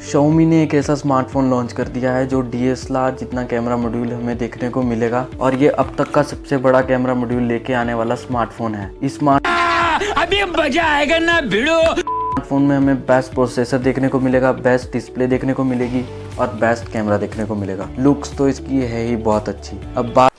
Xiaomi ने एक ऐसा स्मार्टफोन लॉन्च कर दिया है जो DSLR जितना कैमरा मॉड्यूल हमें देखने को मिलेगा और ये अब तक का सबसे बड़ा कैमरा मॉड्यूल लेके आने वाला स्मार्टफोन है। इस अभी मजा आएगा ना भिड़ो। स्मार्टफोन में हमें बेस्ट प्रोसेसर देखने को मिलेगा, बेस्ट डिस्प्ले देखने को मिलेगी और बेस्ट कैमरा देखने को मिलेगा। लुक्स तो इसकी है ही बहुत अच्छी। अब बात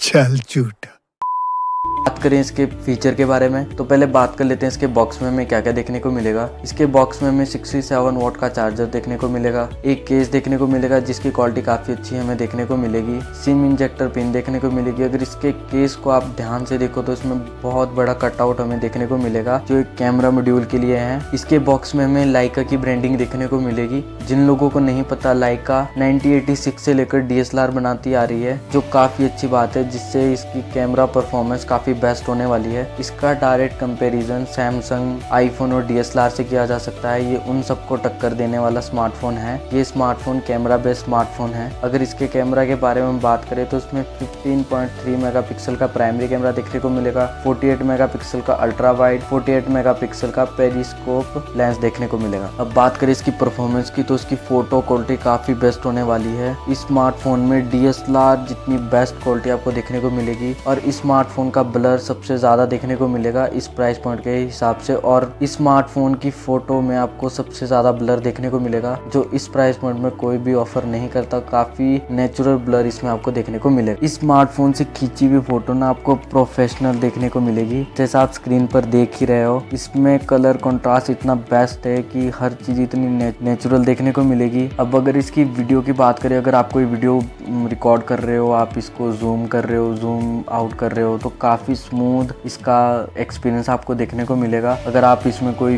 करें इसके फीचर के बारे में तो पहले बात कर लेते हैं इसके बॉक्स में हमें क्या क्या देखने को मिलेगा। इसके बॉक्स में हमें 67 वॉट का चार्जर देखने को मिलेगा, एक केस देखने को मिलेगा जिसकी क्वालिटी काफ़ी अच्छी हमें देखने को मिलेगी, सिम इंजेक्टर पिन देखने को मिलेगी। अगर इसके केस को आप ध्यान से देखो तो इसमें बहुत बड़ा कटआउट हमें देखने को मिलेगा जो एक कैमरा मॉड्यूल के लिए है। इसके बॉक्स में हमें लाइका की ब्रांडिंग देखने को मिलेगी। जिन लोगों को नहीं पता, लाइका 1986 से लेकर DSLR बनाती आ रही है, जो काफ़ी अच्छी बात है, जिससे इसकी कैमरा परफॉर्मेंस काफ़ी बेस्ट होने वाली है। इसका डायरेक्ट कंपैरिजन सैमसंग, आईफोन और DSLR से किया जा सकता है। ये उन सबको टक्कर देने वाला स्मार्टफोन है। ये स्मार्टफोन कैमरा बेस्ड स्मार्टफोन है। अगर इसके कैमरा के बारे में बात करें तो इसमें 15.3 मेगापिक्सल का प्राइमरी कैमरा देखने को मिलेगा, 48 मेगापिक्सल का अल्ट्रा वाइड, 48 मेगापिक्सल का पेरिस्कोप लेंस देखने को मिलेगा। अब बात करें इसकी परफॉर्मेंस की तो इसकी फोटो क्वालिटी काफ़ी बेस्ट होने वाली है। इस स्मार्टफोन में DSLR जितनी बेस्ट क्वालिटी आपको देखने को मिलेगी और इस स्मार्टफोन का ब्लर सबसे ज़्यादा देखने को मिलेगा इस प्राइस पॉइंट के हिसाब से। और इस स्मार्टफोन की फ़ोटो में आपको सबसे ज़्यादा ब्लर देखने को मिलेगा जो इस प्राइस पॉइंट में कोई भी ऑफर नहीं करता। काफ़ी नेचुरल ब्लर इसमें आपको देखने को मिलेगा। इस स्मार्टफोन से खींची हुई फोटो ना आपको प्रोफेशनल देखने को मिलेगी, जैसा आप स्क्रीन पर देख ही रहे हो। इसमें कलर कंट्रास्ट इतना बेस्ट है कि हर चीज़ इतनी नेचुरल देखने को मिलेगी। अब अगर इसकी वीडियो की बात करें, अगर आप कोई वीडियो रिकॉर्ड कर रहे हो, आप इसको जूम कर रहे हो, जूम आउट कर रहे हो, तो काफ़ी स्मूथ इसका एक्सपीरियंस आपको देखने को मिलेगा। अगर आप इसमें कोई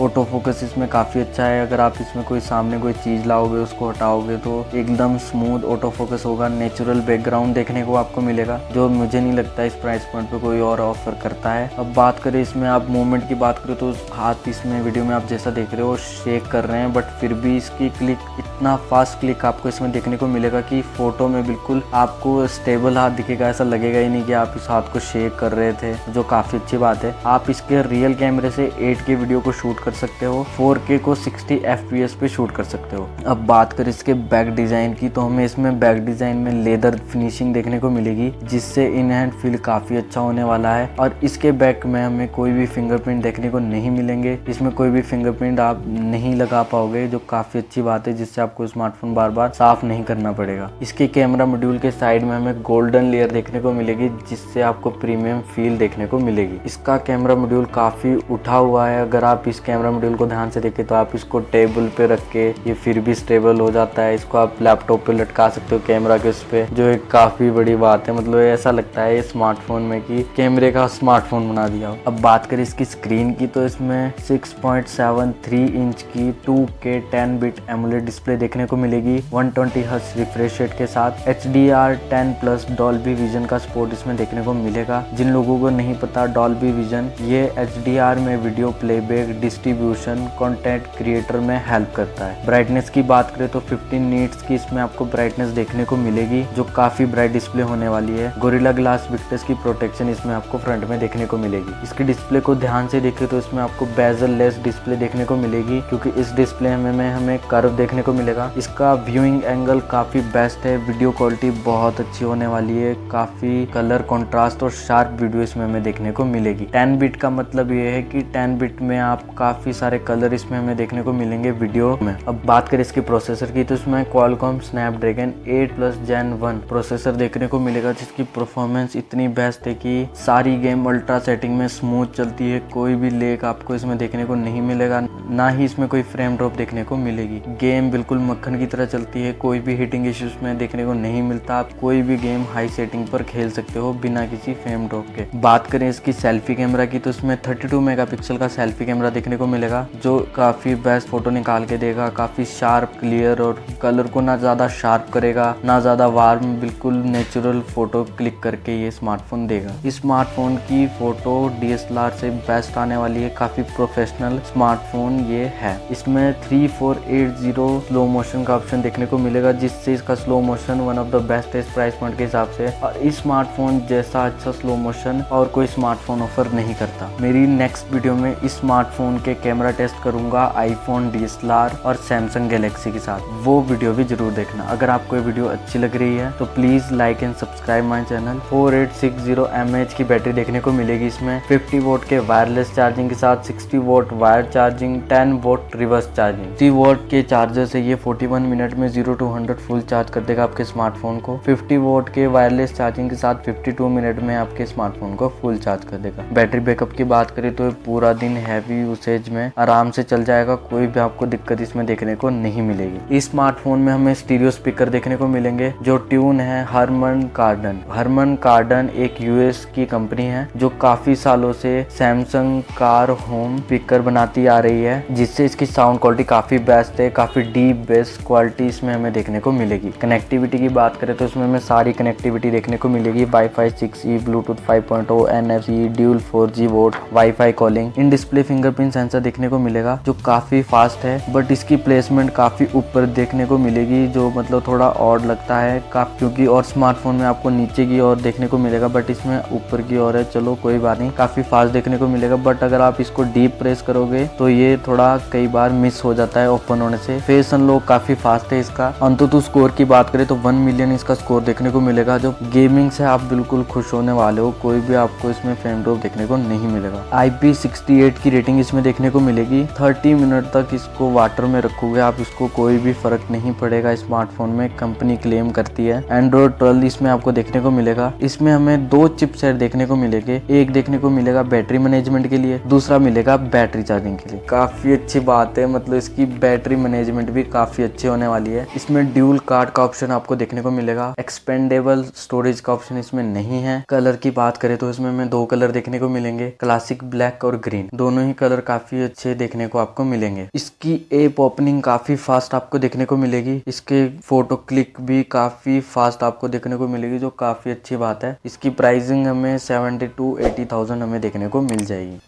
ऑटो फोकस इसमें काफ़ी अच्छा है। अगर आप इसमें कोई सामने कोई चीज़ लाओगे, उसको हटाओगे तो एकदम स्मूथ ऑटो फोकस होगा। नेचुरल बैकग्राउंड देखने को आपको मिलेगा जो मुझे नहीं लगता इस प्राइस पॉइंट पे कोई और ऑफर करता है। अब बात करें इसमें आप मूवमेंट की बात करें तो हाथ इसमें वीडियो में आप जैसा देख रहे हो शेक कर रहे हैं, बट फिर भी इसकी क्लिक इतना फास्ट क्लिक आपको इसमें देखने को मिलेगा कि फोटो में बिल्कुल आपको स्टेबल हाथ दिखेगा। ऐसा लगेगा ही नहीं कि आप इस हाथ को शेक कर रहे थे, जो काफ़ी अच्छी बात है। आप इसके रियल कैमरे से 8K वीडियो को शूट कर सकते हो, 4K को 60 FPS पे शूट कर सकते हो। अब बात करें इसके बैक डिज़ाइन की तो हमें इसमें बैक डिज़ाइन में लेदर फिनिशिंग देखने को मिलेगी जिससे इन हैंड फील काफ़ी अच्छा होने वाला है। और इसके बैक में हमें कोई भी फिंगरप्रिंट देखने को नहीं मिलेंगे। इसमें कोई भी फिंगरप्रिंट आप नहीं लगा पाओगे, जो काफ़ी अच्छी बात है, जिससे आपको स्मार्टफोन बार बार साफ नहीं करना पड़ेगा। इसके कैमरा मॉड्यूल के साइड में हमें गोल्डन लेयर देखने को मिलेगी जिससे आपको प्रीमियम फील देखने को मिलेगी। इसका कैमरा मॉड्यूल काफ़ी उठा हुआ है। अगर आप इस कैमरा मॉड्यूल को ध्यान से देखें तो आप इसको टेबल पे रख के ये फिर भी स्टेबल हो जाता है। इसको आप लैपटॉप पे लटका सकते हो कैमरा के उस पे, जो एक काफ़ी बड़ी बात है। मतलब ऐसा लगता है इस स्मार्टफोन में कि कैमरे का स्मार्टफोन बना दिया हो। अब बात करें इसकी स्क्रीन की तो इसमें 6.73 इंच की 2K 10 बिट एमोलेड डिस्प्ले देखने को मिलेगी 120 हर्ट्ज रिफ्रेश रेट के साथ। HDR10+ डॉल्बी विजन का सपोर्ट इसमें देखने को मिलेगा। जिन लोगों को नहीं पता, डॉल्बी विजन ये HDR में video playback, distribution, content creator में हेल्प करता है। ब्राइटनेस की बात करें तो 15 नीट्स की इसमें आपको ब्राइटनेस देखने को मिलेगी, जो काफी ब्राइट डिस्प्ले होने वाली है। गोरिल्ला ग्लास विक्टर्स की प्रोटेक्शन इसमें आपको फ्रंट में देखने को मिलेगी। इसकी डिस्प्ले को ध्यान से देखें तो इसमें आपको बेजल लेस डिस्प्ले देखने को मिलेगी, क्योंकि इस डिस्प्ले में हमें कर्व देखने को मिलेगा। इसका व्यूइंग एंगल काफी बेस्ट है, वीडियो क्वालिटी बहुत अच्छी होने वाली है, काफी कलर कंट्रास्ट और शार्प वीडियो इसमें हमें देखने को मिलेगी। 10 बिट का मतलब ये है कि 10 बिट में आप काफी सारे कलर इसमें हमें देखने को मिलेंगे वीडियो में। अब बात करें इसके प्रोसेसर की तो इसमें क्वालकॉम स्नैपड्रैगन 8+ Gen 1 प्रोसेसर देखने को मिलेगा, जिसकी परफॉर्मेंस इतनी बेस्ट है कि सारी गेम अल्ट्रा सेटिंग में स्मूथ चलती है। कोई भी लेग आपको इसमें देखने को नहीं मिलेगा, ना ही इसमें कोई फ्रेम ड्रॉप देखने को मिलेगी। गेम बिल्कुल मक्खन की तरह चलती है, कोई भी हीटिंग इश्यूज में देखने को नहीं मिलता। आप कोई भी गेम हाई सेटिंग पर खेल सकते हो बिना किसी फ्रेम ड्रॉप के। बात करें इसकी सेल्फी कैमरा की तो इसमें 32 मेगापिक्सल का सेल्फी कैमरा देखने को मिलेगा, जो काफी बेस्ट फोटो निकाल के देगा। काफी शार्प, क्लियर और कलर को ना ज्यादा शार्प करेगा ना ज्यादा वार्म, बिल्कुल नेचुरल फोटो क्लिक करके ये स्मार्टफोन देगा। इस स्मार्टफोन की फोटो DSLR से बेस्ट आने वाली है, काफी प्रोफेशनल स्मार्टफोन ये है। इसमें 3480 स्लो मोशन का ऑप्शन देखने को मिलेगा, जिससे इसका slow motion one of the best है इस प्राइस पॉइंट के हिसाब से। और इस स्मार्टफोन जैसा अच्छा स्लो मोशन ऑप्शन और कोई स्मार्टफोन ऑफर नहीं करता। मेरी नेक्स्ट वीडियो में इस स्मार्टफोन के कैमरा टेस्ट करूंगा आईफोन DSLR और सैमसंग गैलेक्सी के साथ, वो वीडियो भी जरूर देखना। अगर आपको ये वीडियो अच्छी लग रही है तो please like and subscribe my channel. 4860 mAh की बैटरी देखने को मिलेगी इसमें, 50 वोट के वायरलेस चार्जिंग के साथ 60 vote wire charging, 10 vote reverse charging. 60 vote के चार्जर से ये 41 मिनट में 0 to 100 फुल चार्ज कर देगा आपके स्मार्टफोन को। 50 वोट के वायरलेस चार्जिंग के साथ 52 मिनट में आपके स्मार्टफोन को फुल चार्ज कर देगा। बैटरी बैकअप की बात करें तो पूरा दिन हैवी यूसेज में आराम से चल जाएगा, कोई भी आपको दिक्कत इसमें देखने को नहीं मिलेगी। इस स्मार्टफोन में हमें स्टीरियो स्पीकर देखने को मिलेंगे जो ट्यून है हरमन कार्डन। हरमन कार्डन एक यूएस की कंपनी है जो काफी सालों से सैमसंग कार होम स्पीकर बनाती आ रही है, जिससे इसकी साउंड क्वालिटी काफी बेस्ट है, काफी डीप बेस क्वालिटी इसमें हमें देखने को मिलेगी। कनेक्टिविटी की बात करें तो इसमें हमें सारी कनेक्टिविटी देखने को मिलेगी, wifi 6E, Bluetooth 5.0, NFC, dual 4G vote, wifi calling. In display fingerprint sensor देखने को मिलेगा जो काफी फास्ट है, बट इसकी प्लेसमेंट काफी ऊपर देखने को मिलेगी जो मतलब थोड़ा ऑड लगता है क्योंकि और स्मार्टफोन में आपको नीचे की ओर देखने को मिलेगा बट इसमें ऊपर की ओर है। चलो कोई बात नहीं, काफी फास्ट देखने को मिलेगा, बट अगर आप इसको डीप प्रेस करोगे तो ये थोड़ा कई बार मिस हो जाता है ओपन होने से। फेस अनलॉक काफी फास्ट है इसका। अंततः स्कोर की बात करें तो 1 मिलियन इसका स्कोर देखने को मिलेगा, जो गेमिंग से आप बिल्कुल खुश होने वाले हो। कोई भी आपको इसमें फ्रेम ड्रॉप देखने को नहीं मिलेगा। IP68 की रेटिंग इसमें देखने को मिलेगी। 30 मिनट तक इसको वाटर में रखोगे आप, इसको कोई भी फर्क नहीं पड़ेगा स्मार्टफोन में, कंपनी क्लेम करती है। एंड्रॉइड 12 इसमें आपको देखने को मिलेगा। इसमें हमें 2 चिपसेट देखने को मिलेंगे, एक देखने को मिलेगा बैटरी मैनेजमेंट के लिए, दूसरा मिलेगा बैटरी चार्जिंग के लिए। काफी अच्छी बात है, मतलब इसकी बैटरी मैनेजमेंट भी काफी अच्छी होने वाली है। इसमें ड्यूल कार्ड का ऑप्शन आपको देखने को मिलेगा, एक्सपेंडेबल स्टोरेज का ऑप्शन इसमें नहीं है। कलर की बात करें तो इसमें हमें 2 कलर देखने को मिलेंगे, क्लासिक ब्लैक और ग्रीन। दोनों ही कलर काफी अच्छे देखने को आपको मिलेंगे। इसकी ऐप ओपनिंग काफी फास्ट आपको देखने को मिलेगी, इसके फोटो क्लिक भी काफी फास्ट आपको देखने को मिलेगी, जो काफी अच्छी बात है। इसकी प्राइसिंग हमें 70 to 80,000 हमें देखने को मिल जाएगी।